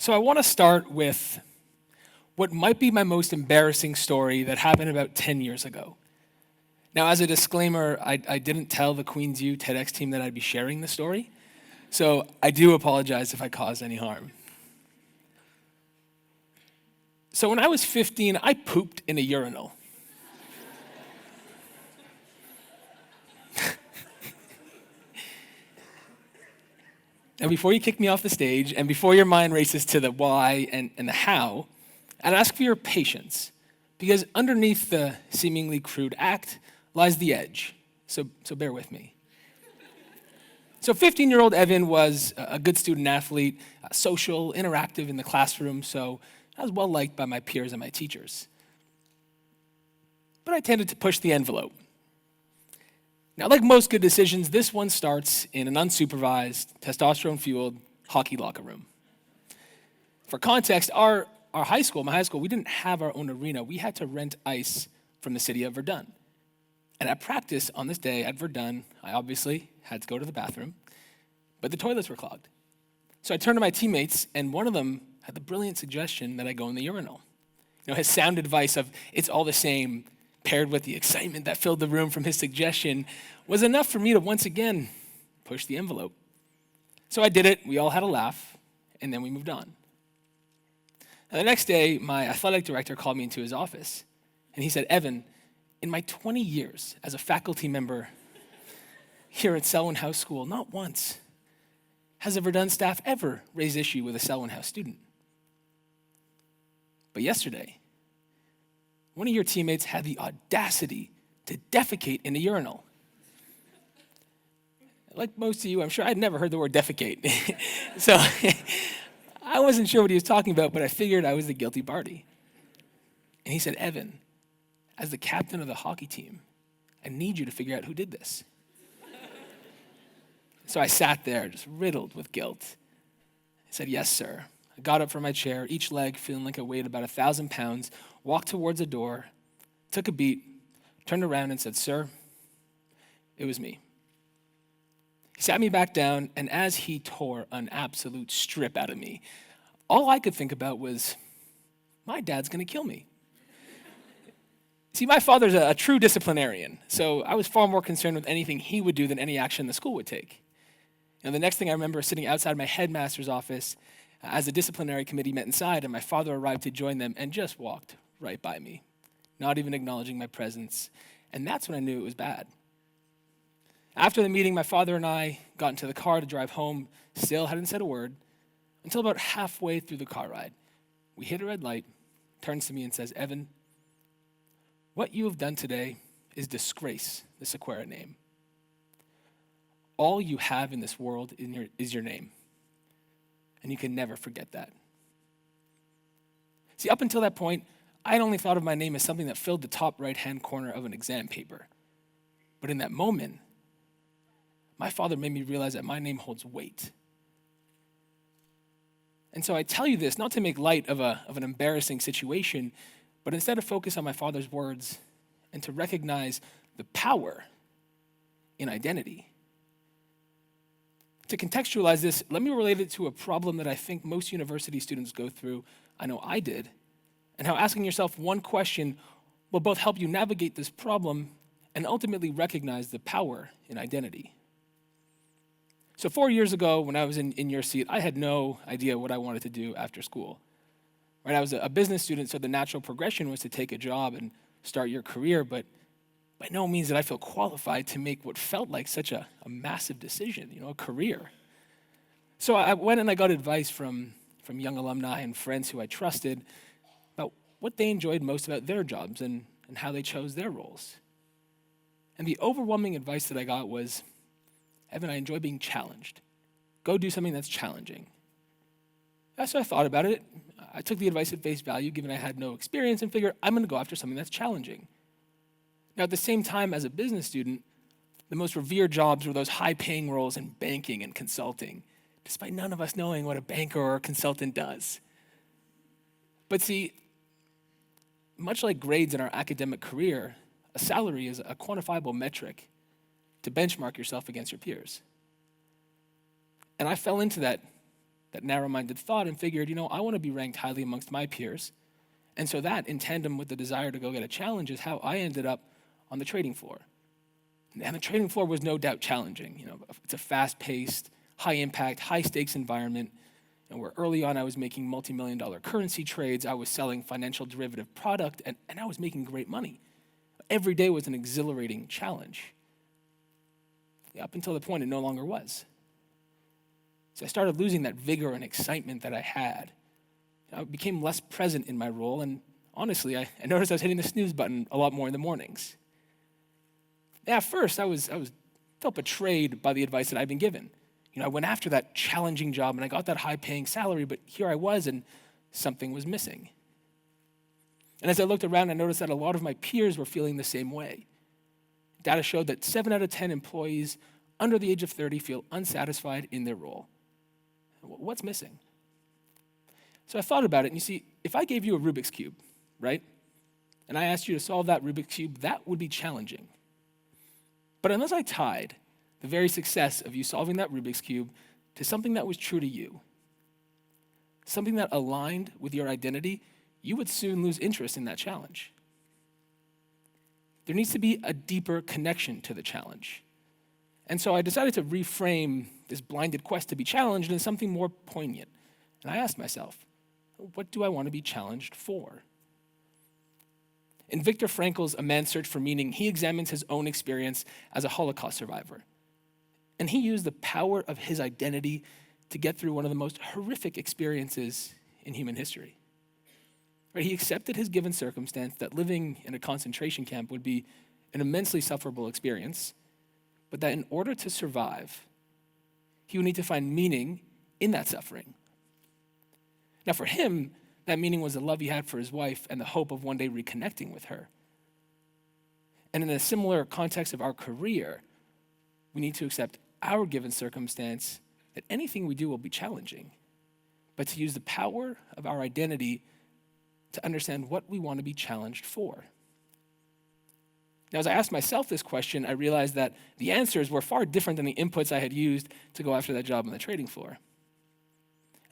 So I want to start with what might be my most embarrassing story that happened about 10 years ago. Now, as a disclaimer, I didn't tell the QueensU TEDx team that I'd be sharing the story, so I do apologize if I caused any harm. So when I was 15, I pooped in a urinal. Now, before you kick me off the stage, and before your mind races to the why and the how, I'd ask for your patience, because underneath the seemingly crude act lies the edge. So bear with me. So 15-year-old Evan was a good student athlete, social, interactive in the classroom, so I was well liked by my peers and my teachers. But I tended to push the envelope. Now, like most good decisions, this one starts in an unsupervised, testosterone-fueled hockey locker room. For context, my high school, we didn't have our own arena. We had to rent ice from the city of Verdun. And at practice on this day at Verdun, I obviously had to go to the bathroom, but the toilets were clogged. So I turned to my teammates, and one of them had the brilliant suggestion that I go in the urinal. His sound advice of "it's all the same," paired with the excitement that filled the room from his suggestion, was enough for me to once again push the envelope. So I did it, we all had a laugh, and then we moved on. Now, the next day, my athletic director called me into his office, and he said, "Evan, in my 20 years as a faculty member here at Selwyn House School, not once has the Verdun staff ever raised issue with a Selwyn House student. But yesterday, one of your teammates had the audacity to defecate in a urinal." Like most of you, I'm sure I'd never heard the word defecate. So I wasn't sure what he was talking about, but I figured I was the guilty party. And he said, "Evan, as the captain of the hockey team, I need you to figure out who did this." So I sat there, just riddled with guilt. I said, "Yes, sir." I got up from my chair, each leg feeling like it weighed about 1,000 pounds, walked towards the door, took a beat, turned around and said, "Sir, it was me." He sat me back down, and as he tore an absolute strip out of me, all I could think about was, my dad's gonna kill me. See, my father's a true disciplinarian, so I was far more concerned with anything he would do than any action the school would take. The next thing I remember sitting outside my headmaster's office as the disciplinary committee met inside, and my father arrived to join them and just walked right by me, not even acknowledging my presence, and that's when I knew it was bad. After the meeting, my father and I got into the car to drive home, still hadn't said a word, until about halfway through the car ride. We hit a red light, turns to me and says, "Evan, what you have done today is disgrace the Sequeira name. All you have in this world is your name, and you can never forget that." See, up until that point, I'd only thought of my name as something that filled the top right-hand corner of an exam paper. But in that moment, my father made me realize that my name holds weight. And so I tell you this not to make light of an embarrassing situation, but instead to focus on my father's words and to recognize the power in identity. To contextualize this, let me relate it to a problem that I think most university students go through. I know I did, and how asking yourself one question will both help you navigate this problem and ultimately recognize the power in identity. So 4 years ago, when I was in your seat, I had no idea what I wanted to do after school. Right? I was a business student, so the natural progression was to take a job and start your career, but by no means did I feel qualified to make what felt like such a massive decision, a career. So I went and I got advice from young alumni and friends who I trusted about what they enjoyed most about their jobs and how they chose their roles. And the overwhelming advice that I got was, "Evan, I enjoy being challenged. Go do something that's challenging." So I thought about it. I took the advice at face value, given I had no experience, and figured I'm gonna go after something that's challenging. Now, at the same time, as a business student, the most revered jobs were those high-paying roles in banking and consulting, despite none of us knowing what a banker or a consultant does. But see, much like grades in our academic career, a salary is a quantifiable metric to benchmark yourself against your peers. And I fell into that that narrow-minded thought and figured, I want to be ranked highly amongst my peers. And so that, in tandem with the desire to go get a challenge, is how I ended up on the trading floor. And the trading floor was no doubt challenging. It's a fast-paced, high-impact, high-stakes environment, and where early on I was making multi-million-dollar currency trades, I was selling financial derivative product, and I was making great money. Every day was an exhilarating challenge. Up until the point it no longer was. So I started losing that vigor and excitement that I had. I became less present in my role, and honestly, I noticed I was hitting the snooze button a lot more in the mornings. At first, I felt betrayed by the advice that I'd been given. I went after that challenging job, and I got that high-paying salary, but here I was, and something was missing. And as I looked around, I noticed that a lot of my peers were feeling the same way. Data showed that 7 out of 10 employees under the age of 30 feel unsatisfied in their role. What's missing? So I thought about it, and you see, if I gave you a Rubik's Cube, right, and I asked you to solve that Rubik's Cube, that would be challenging. But unless I tied the very success of you solving that Rubik's Cube to something that was true to you, something that aligned with your identity, you would soon lose interest in that challenge. There needs to be a deeper connection to the challenge. And so I decided to reframe this blinded quest to be challenged into something more poignant. And I asked myself, what do I want to be challenged for? In Viktor Frankl's A Man's Search for Meaning, he examines his own experience as a Holocaust survivor. And he used the power of his identity to get through one of the most horrific experiences in human history. Right? He accepted his given circumstance that living in a concentration camp would be an immensely sufferable experience, but that in order to survive, he would need to find meaning in that suffering. Now for him, that meaning was the love he had for his wife and the hope of one day reconnecting with her. And in a similar context of our career, we need to accept our given circumstance that anything we do will be challenging, but to use the power of our identity to understand what we want to be challenged for. Now, as I asked myself this question, I realized that the answers were far different than the inputs I had used to go after that job on the trading floor.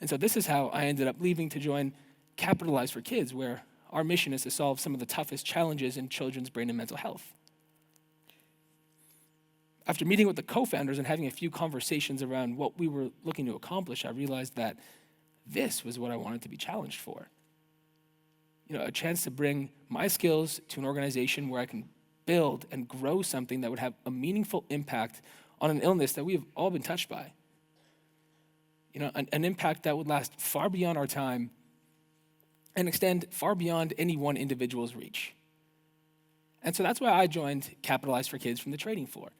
And so this is how I ended up leaving to join Capitalize for Kids, where our mission is to solve some of the toughest challenges in children's brain and mental health. After meeting with the co-founders and having a few conversations around what we were looking to accomplish, I realized that this was what I wanted to be challenged for. A chance to bring my skills to an organization where I can build and grow something that would have a meaningful impact on an illness that we have all been touched by. An impact that would last far beyond our time and extend far beyond any one individual's reach. And so that's why I joined Capitalize for Kids from the trading floor.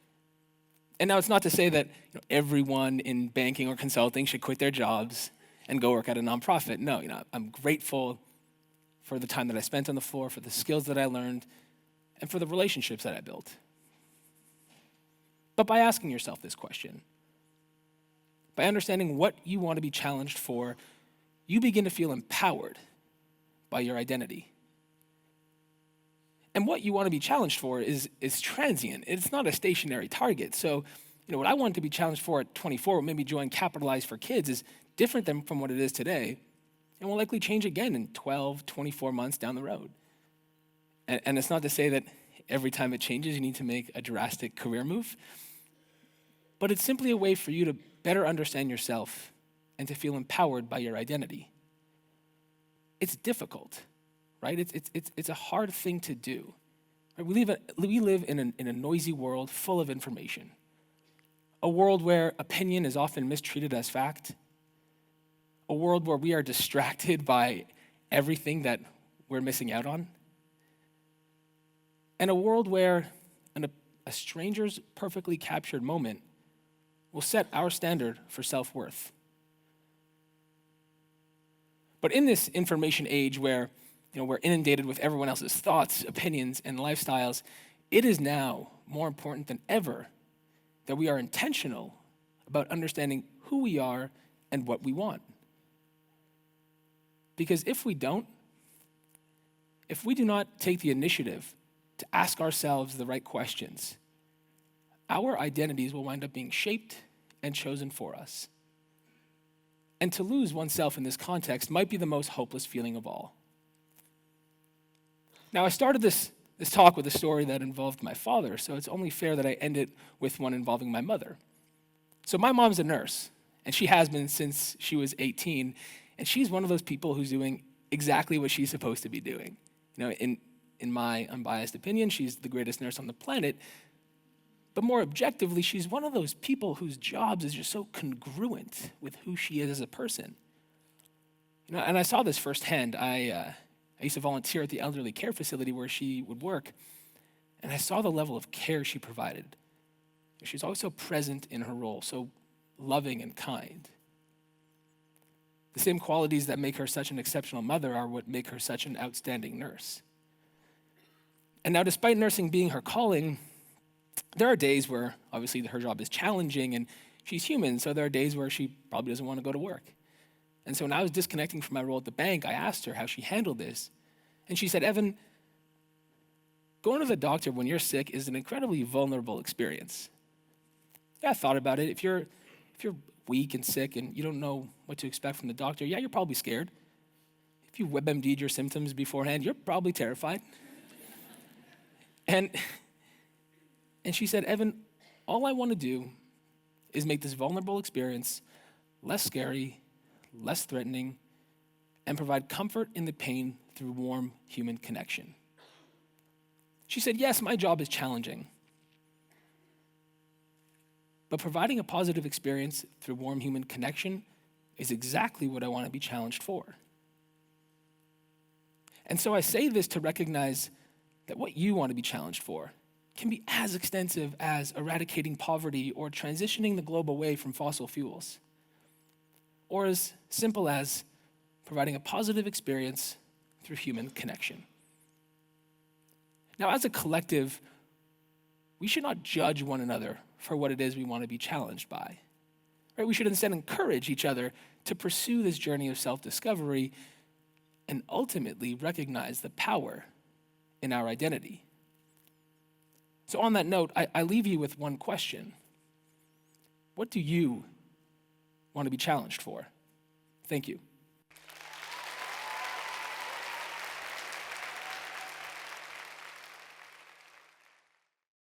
And now it's not to say that everyone in banking or consulting should quit their jobs and go work at a nonprofit. No, I'm grateful for the time that I spent on the floor, for the skills that I learned, and for the relationships that I built. But by asking yourself this question, by understanding what you want to be challenged for, you begin to feel empowered by your identity. And what you want to be challenged for is transient. It's not a stationary target. So, what I wanted to be challenged for at 24, or maybe join Capitalize for Kids, is different from what it is today, and will likely change again in 12, 24 months down the road. And it's not to say that every time it changes, you need to make a drastic career move, but it's simply a way for you to better understand yourself and to feel empowered by your identity. It's difficult, right? It's a hard thing to do. Right? We live in a noisy world full of information, a world where opinion is often mistreated as fact, a world where we are distracted by everything that we're missing out on, and a world where a stranger's perfectly captured moment will set our standard for self-worth. But in this information age where we're inundated with everyone else's thoughts, opinions, and lifestyles, it is now more important than ever that we are intentional about understanding who we are and what we want. Because if we do not take the initiative to ask ourselves the right questions, our identities will wind up being shaped and chosen for us. And to lose oneself in this context might be the most hopeless feeling of all. Now, I started this talk with a story that involved my father, so it's only fair that I end it with one involving my mother. So my mom's a nurse, and she has been since she was 18, and she's one of those people who's doing exactly what she's supposed to be doing. In my unbiased opinion, she's the greatest nurse on the planet, but more objectively, she's one of those people whose jobs is just so congruent with who she is as a person. And I saw this firsthand. I used to volunteer at the elderly care facility where she would work, and I saw the level of care she provided. She's always so present in her role, so loving and kind. The same qualities that make her such an exceptional mother are what make her such an outstanding nurse. And now, despite nursing being her calling, there are days where, obviously, her job is challenging, and she's human, so there are days where she probably doesn't want to go to work. And so when I was disconnecting from my role at the bank, I asked her how she handled this. And she said, Evan, going to the doctor when you're sick is an incredibly vulnerable experience. Yeah, I thought about it. If you're weak and sick and you don't know what to expect from the doctor, yeah, you're probably scared. If you WebMD'd your symptoms beforehand, you're probably terrified. And she said, Evan, all I want to do is make this vulnerable experience less scary, less threatening, and provide comfort in the pain through warm human connection. She said, yes, my job is challenging, but providing a positive experience through warm human connection is exactly what I want to be challenged for. And so I say this to recognize that what you want to be challenged for can be as extensive as eradicating poverty or transitioning the globe away from fossil fuels, or as simple as providing a positive experience through human connection. Now, as a collective, we should not judge one another for what it is we want to be challenged by. Right? We should instead encourage each other to pursue this journey of self-discovery and ultimately recognize the power in our identity. So on that note, I leave you with one question. What do you want to be challenged for? Thank you.